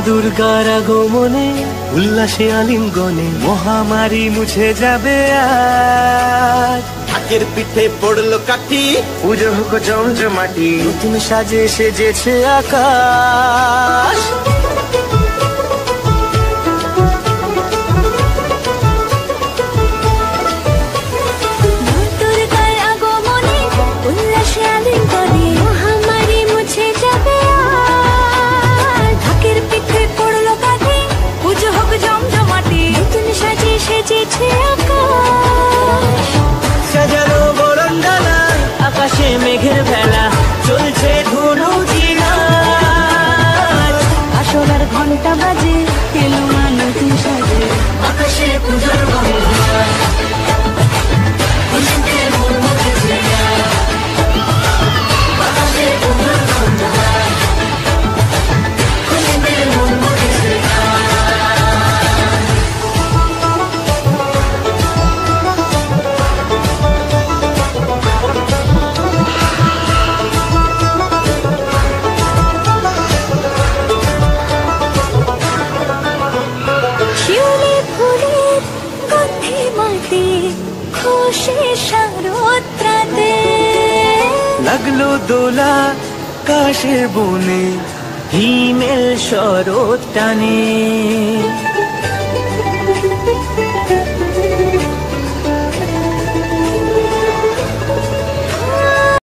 দুর্গার আগমনে উল্লাসে আলিঙ্গনে মহামারী মুছে যাবে আজ। ঢাকের পিঠে পড়লো কাঠি, পুজো হোক জমজমাটি, নতুন সাজে সেজেছে আকাশ। সাজানো বরণডালা, আকাশে মেঘের ভেলা, চলছে ধুনুচি নাচ। আসরার ঘন্টা বাজে, এলো মা নতুন সাজে, আকাশে পূজার বন্দনা, খুশিতে মন মুখেছে আজ। আকাশে পূজার বন্দনা, খুশিতে মন মুখেছে আজ। শিউলি ফুলের গন্ধে মাটি, খুশি শারদরাতে। লাগলো দোলা কাশের বনে, হিমেল শরৎ টানে।